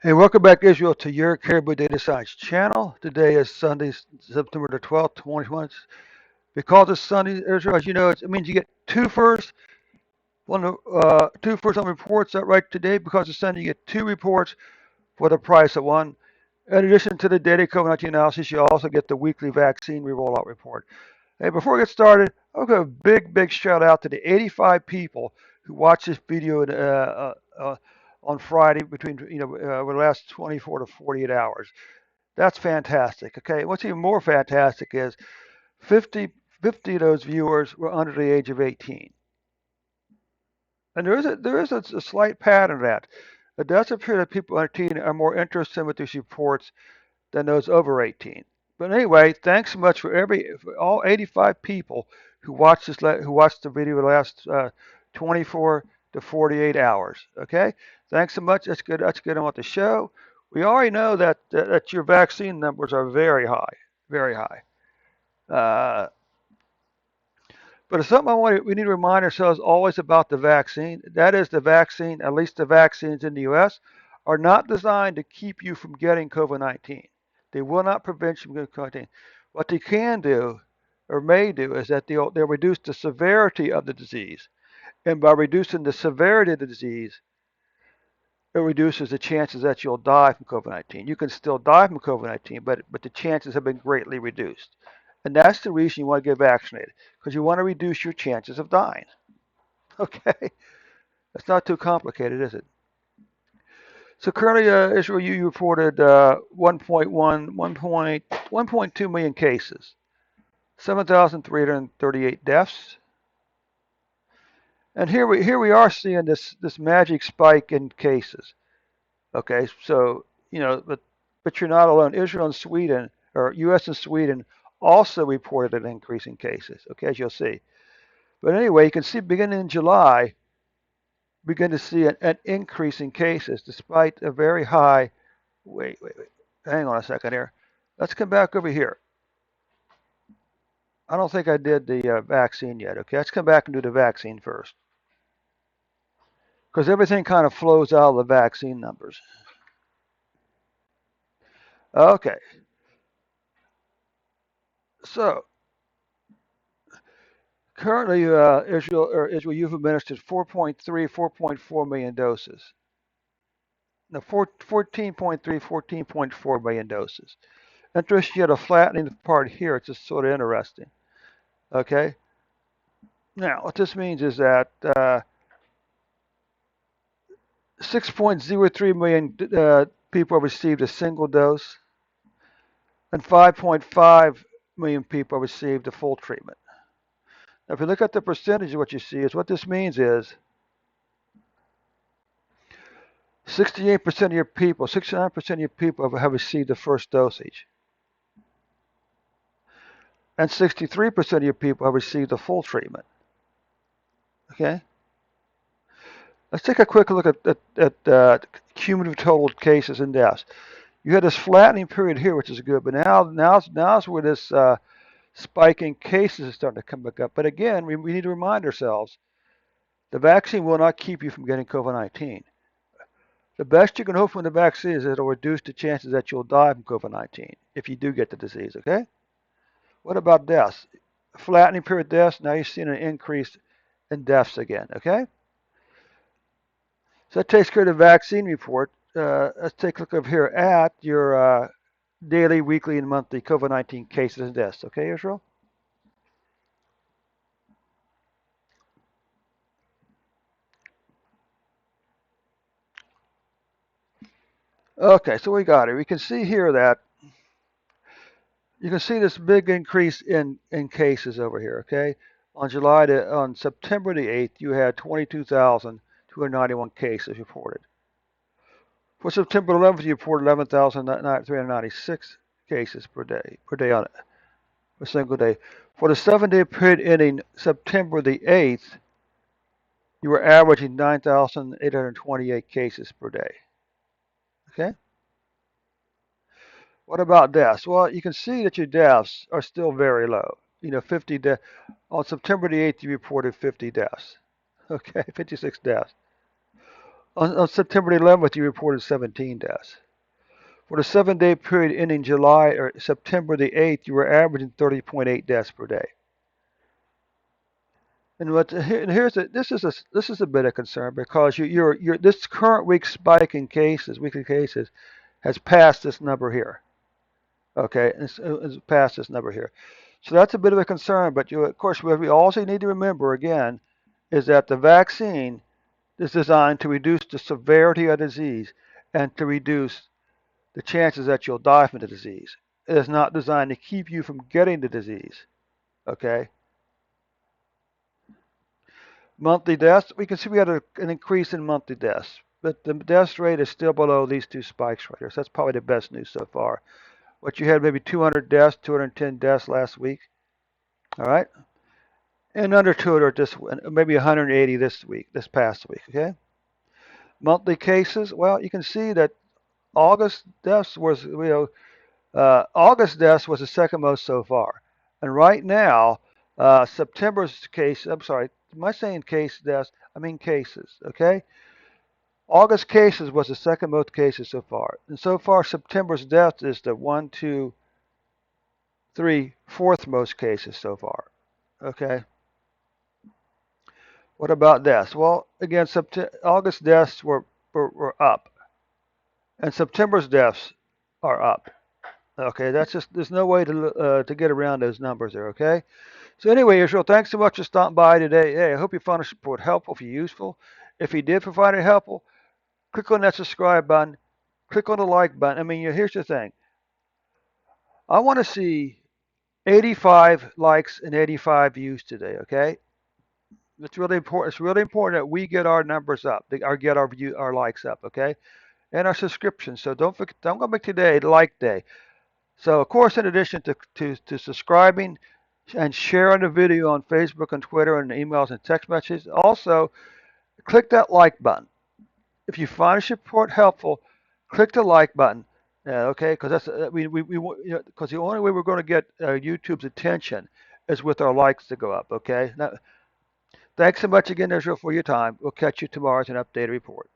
Hey, welcome back, Israel, to your Caribou Data Science channel. Today is Sunday, September the 12th, 2020. Because it's Sunday, Israel, as you know, it means you get two first on reports that right today. Because it's Sunday, you get two reports for the price of one. In addition to the daily COVID-19 analysis, you also get the weekly vaccine rollout report. Hey, before we get started, I'll give a big shout out to the 85 people who watched this video on Friday between the last 24 to 48 hours. That's fantastic. Okay, what's even more fantastic is 50, 50 of those viewers were under the age of 18, and there is a slight pattern to that. It does appear that people under 18 are more interested with these reports than those over 18. But anyway, thanks so much for all 85 people who watched who watched the video the last 24 to 48 hours. Okay, thanks so much. That's good. That's good on with the show. We already know that your vaccine numbers are very high, very high. Uh, but it's something we need to remind ourselves always about the vaccine. That is, the vaccine, at least the vaccines in the U.S., are not designed to keep you from getting COVID-19. They will not prevent you from getting COVID-19. What they can do, or may do, is that they'll reduce the severity of the disease. And by reducing the severity of the disease, it reduces the chances that you'll die from COVID-19. You can still die from COVID-19, but the chances have been greatly reduced. And that's the reason you want to get vaccinated, because you want to reduce your chances of dying. Okay? It's not too complicated, is it? So currently, Israel, you reported 1.2 million cases, 7,338 deaths. And here we are seeing this magic spike in cases. Okay, so but you're not alone. Israel and Sweden, or U.S. and Sweden, also reported an increase in cases. Okay, as you'll see. But anyway, you can see beginning in July, begin to see an increase in cases despite a very high. Wait. Hang on a second here. Let's come back over here. I don't think I did the vaccine yet. Okay, let's come back and do the vaccine first, because everything kind of flows out of the vaccine numbers. Okay, so currently, Israel, you've administered 4.3, 4.4 million doses. No, 14.3, 14.4 million doses. Interesting, you had a flattening part here. It's just sort of interesting. Okay. Now, what this means is that 6.03 million people have received a single dose, and 5.5 million people have received a full treatment. Now, if you look at the percentage, what you see is what this means is 68% of your people, 69% of your people have received the first dosage, and 63% of your people have received the full treatment. Okay? Let's take a quick look at cumulative total cases and deaths. You had this flattening period here, which is good, but now's where this spike in cases is starting to come back up. But again, we need to remind ourselves the vaccine will not keep you from getting COVID-19. The best you can hope from the vaccine is that it'll reduce the chances that you'll die from COVID-19 if you do get the disease, okay? What about deaths? Flattening period deaths, now you're seeing an increase in deaths again, okay? So that takes care of the vaccine report. Let's take a look over here at your daily, weekly, and monthly COVID-19 cases and deaths, okay, Israel? Okay, so we got it. We can see here that you can see this big increase in cases over here, okay? On September the 8th, you had 22,291 cases reported. For September 11th, you reported 11,396 cases per day on a single day. For the 7-day period ending September the 8th, you were averaging 9,828 cases per day. Okay? What about deaths? Well, you can see that your deaths are still very low. 50 deaths. On September the 8th, you reported 50 deaths. Okay, 56 deaths. On September the 11th, you reported 17 deaths. For the 7-day period ending July or September the 8th, you were averaging 30.8 deaths per day. And this is a bit of concern because this current week's spike in cases, weekly cases, has passed this number here. Okay, it's past this number here. So that's a bit of a concern. But of course, what we also need to remember again is that the vaccine is designed to reduce the severity of disease and to reduce the chances that you'll die from the disease. It is not designed to keep you from getting the disease. Okay. Monthly deaths, we can see we had an increase in monthly deaths, but the death rate is still below these two spikes right here. So that's probably the best news so far. What you had maybe 200 deaths, 210 deaths last week. All right. And under 200 maybe 180 this past week. Okay. Monthly cases, well, you can see that August deaths was, August deaths was the second most so far. And right now, September's case, I'm sorry, am I saying case deaths? I mean cases, okay? August cases was the second most cases so far. And so far, September's deaths is the one, two, three, fourth most cases so far, okay? What about deaths? Well, again, August deaths were up, and September's deaths are up. Okay, that's just there's no way to get around those numbers there. Okay, so anyway, Israel, thanks so much for stopping by today. Hey, I hope you found this report helpful, if you useful. If you did find it helpful, click on that subscribe button, click on the like button. I mean, here's the thing. I want to see 85 likes and 85 views today. Okay, it's really important. It's really important that we get our numbers up, get our likes up. Okay, and our subscriptions. So don't forget, don't go make today like day. So, of course, in addition to subscribing and sharing the video on Facebook and Twitter and emails and text messages, also click that like button. If you find this report helpful, click the like button. Okay, because that's because the only way we're going to get YouTube's attention is with our likes to go up. Okay. Now, thanks so much again, Israel, for your time. We'll catch you tomorrow as an updated report.